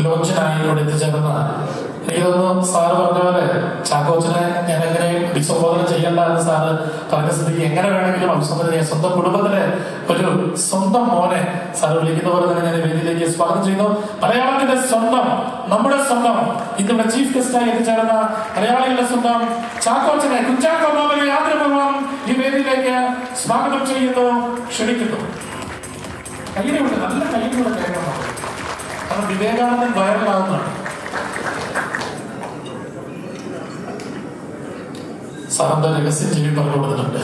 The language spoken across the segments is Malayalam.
ലോഞ്ചിനായി ഇവിടെ എത്തിച്ചേർന്ന എനിക്ക് തോന്നുന്നു സാറ് പറഞ്ഞ പോലെ ചാക്കോച്ചനെ ഞാൻ എങ്ങനെ അഭിസംബോധന ചെയ്യേണ്ട എന്ന് സാറ് പറഞ്ഞ സ്ഥിതിക്ക് എങ്ങനെ വേണമെങ്കിലും അഭിസംബോധന ചെയ്യാം. സ്വന്തം കുടുംബത്തിലെ ഒരു സ്വന്തം മോനെ സാറ് വിളിക്കുന്ന പോലെ തന്നെ ഞാൻ വേദിയിലേക്ക് സ്വാഗതം ചെയ്യുന്നു. മലയാളത്തിന്റെ സ്വന്തം, നമ്മുടെ സ്വന്തം, ഇന്നിവിടെ ചീഫ് ഗസ്റ്റായി എത്തിച്ചേർന്ന മലയാളികളുടെ സ്വന്തം ചാക്കോച്ചനെ, കുഞ്ചാക്കോ ബോബനെ ആദരപൂർവ്വം ഈ വേദിയിലേക്ക് സ്വാഗതം ചെയ്യുന്നു, ക്ഷണിക്കുന്നു. കയ്യിലുണ്ട്, നല്ല കയ്യിലൂടെ കേൾക്കണം. കാരണം വിവേകാനന്ദൻ വൈറലാകുന്നതാണ്. സാറിന്റെ രഹസ്യ ജീവി പറഞ്ഞു കൊടുത്തിട്ടുണ്ട്.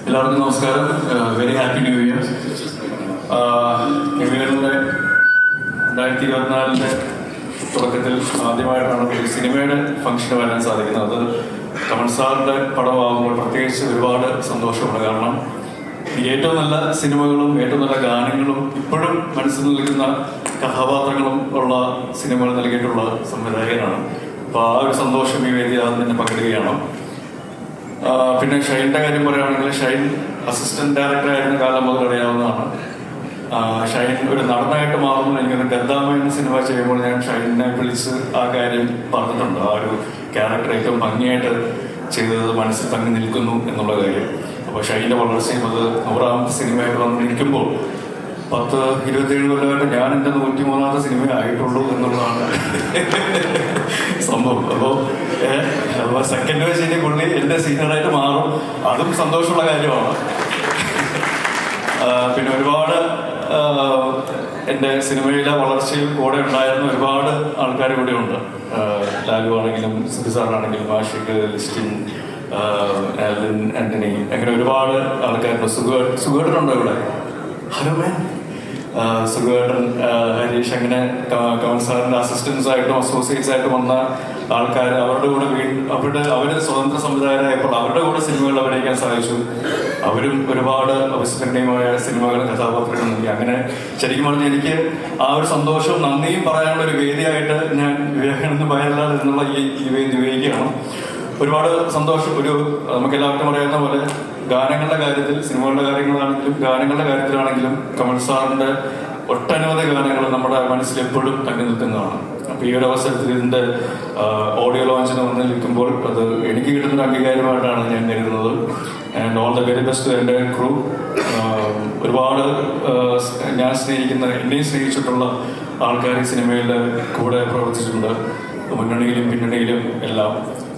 എല്ലാവർക്കും നമസ്കാരം. Very happy new year. New ഇയറിന്റെ 2024 തുടക്കത്തിൽ ആദ്യമായിട്ടാണ് ഒരു സിനിമയുടെ ഫംഗ്ഷന് വരാൻ സാധിക്കുന്നത്. അത് കമൽ സാറിന്റെ പടമാകുമ്പോൾ പ്രത്യേകിച്ച് ഒരുപാട് സന്തോഷമുണ്ട്. കാരണം ഏറ്റവും നല്ല സിനിമകളും ഏറ്റവും നല്ല ഗാനങ്ങളും ഇപ്പോഴും മനസ്സിൽ നിൽക്കുന്ന കഥാപാത്രങ്ങളും ഉള്ള സിനിമകൾ നൽകിയിട്ടുള്ള സംവിധായകനാണ്. അപ്പോൾ ആ ഒരു സന്തോഷം ഈ വേദി ആദ്യം തന്നെ പങ്കിടുകയാണ്. പിന്നെ ഷൈൻ്റെ കാര്യം പറയുകയാണെങ്കിൽ ഷൈൻ അസിസ്റ്റന്റ് ഡയറക്ടർ ആയിരുന്ന കാലം മുതൽ അറിയാവുന്നതാണ്. ഷൈൻ ഒരു നടനായിട്ട് മാറുമ്പോൾ എനിക്കൊരു ഗദ്ദാമ എന്ന സിനിമ ചെയ്യുമ്പോൾ ഞാൻ ഷൈനെ വിളിച്ച് ആ കാര്യം പറഞ്ഞിട്ടുണ്ട്. ആ ഒരു ക്യാരക്ടർ ഏറ്റവും ഭംഗിയായിട്ട് ചെയ്തത് മനസ്സിൽ തങ്ങി നിൽക്കുന്നു എന്നുള്ള കാര്യം. അപ്പോൾ ഷൈൻ്റെ വളർച്ചയും അത് 100ാമത്തെ സിനിമയായിട്ട് വന്നിരിക്കുമ്പോൾ 10-27 കൊല്ലമായിട്ട് ഞാൻ എൻ്റെ 103ാമത്തെ സിനിമ ആയിട്ടുള്ളൂ എന്നുള്ളതാണ് സംഭവം. അപ്പോൾ സെക്കൻഡ് വയസ്സിൻ്റെ പുള്ളി എൻ്റെ സീനിയറായിട്ട് മാറും, അതും സന്തോഷമുള്ള കാര്യമാണ്. പിന്നെ ഒരുപാട് എൻ്റെ സിനിമയിലെ വളർച്ചയിൽ കൂടെ ഉണ്ടായിരുന്ന ഒരുപാട് ആൾക്കാർ കൂടെ ഉണ്ട്. ലാലു ആണെങ്കിലും സിബി സാറാണെങ്കിലും ആഷിഖ്, ലിസ്റ്റിൻ, ആൽവിൻ, ആന്റണി, അങ്ങനെ ഒരുപാട് ആൾക്കാരുണ്ട്. സുഖേട്ടനുണ്ടോ ഇവിടെ? ഹലോ മാൻ. സുഖേട്ടൻ, ഹരീഷ്, അങ്ങനെ കമൽ സാറിൻ്റെ അസിസ്റ്റൻസ് ആയിട്ടും അസോസിയേറ്റ്സ് ആയിട്ടും വന്ന ആൾക്കാർ, അവരുടെ കൂടെ അവർ സ്വതന്ത്ര സംവിധായകരായപ്പോൾ അവരുടെ കൂടെ സിനിമകൾ അഭിനയിക്കാൻ സാധിച്ചു. അവരും ഒരുപാട് അവിസ്മരണീയമായ സിനിമകളും കഥാപാത്രങ്ങളും നൽകി. അങ്ങനെ ശരിക്കും പറഞ്ഞാൽ എനിക്ക് ആ ഒരു സന്തോഷവും നന്ദിയും പറയാനുള്ള ഒരു വേദിയായിട്ട് ഞാൻ വിവേകാനന്ദ വയലാർ എന്നുള്ള ഈ വേദി ഉപയോഗിക്കുകയാണ്. ഒരുപാട് സന്തോഷം. നമുക്ക് എല്ലാവർക്കും അറിയാവുന്ന പോലെ ഗാനങ്ങളുടെ കാര്യത്തിൽ, സിനിമകളുടെ ഗാനങ്ങളുടെ കാര്യത്തിലാണെങ്കിലും കമൽ സാറിന്റെ ഒട്ടനവധി ഗാനങ്ങൾ നമ്മുടെ മനസ്സിൽ എപ്പോഴും തങ്ങി നിൽക്കുന്നതാണ്. അപ്പൊ ഈ ഒരു അവസരത്തിൽ ഇതിന്റെ ഓഡിയോ ലോഞ്ചിന് വന്ന് നിൽക്കുമ്പോൾ അത് എനിക്ക് കിട്ടുന്ന അംഗീകാരമായിട്ടാണ് ഞാൻ കരുതുന്നത്. And all the very best എൻ്റെ ക്രൂ. ഒരുപാട് ഞാൻ സ്നേഹിക്കുന്ന, എന്നെയും സ്നേഹിച്ചിട്ടുള്ള ആൾക്കാർ ഈ സിനിമയിൽ കൂടെ പ്രവർത്തിച്ചിട്ടുണ്ട്. മുന്നണിയിലും പിന്നണിയിലും എല്ലാം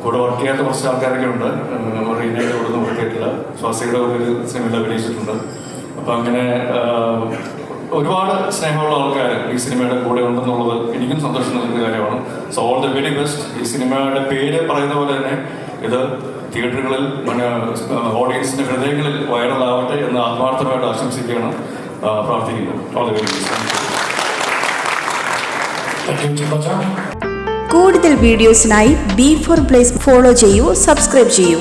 കൂടെ വർക്ക് ചെയ്യാത്ത കുറച്ച് ആൾക്കാരൊക്കെ ഉണ്ട്. റീനയുടെ കൂടെ ഒന്നും വർക്ക് ചെയ്തിട്ടില്ല. സ്വാസിയുടെ ഒരു സിനിമയിൽ അഭിനയിച്ചിട്ടുണ്ട്. അപ്പം അങ്ങനെ ഒരുപാട് സ്നേഹമുള്ള ആൾക്കാർ ഈ സിനിമയുടെ കൂടെ ഉണ്ടെന്നുള്ളത് എനിക്കും സന്തോഷം നൽകുന്ന കാര്യമാണ്. So all the very best. ഈ സിനിമയുടെ പേര് പറയുന്ന പോലെ തന്നെ ഇത് തിയേറ്ററുകളിൽ, ഓഡിയൻസിന്റെ ഹൃദയങ്ങളിൽ വൈറലാവട്ടെ എന്ന് ആത്മാർത്ഥമായിട്ട് ആശംസിക്കുകയാണ്, പ്രാർത്ഥിക്കുന്നു. All the very best. കൂടുതൽ വീഡിയോസിനായി B4 Place ഫോളോ ചെയ്യൂ, സബ്സ്ക്രൈബ് ചെയ്യൂ.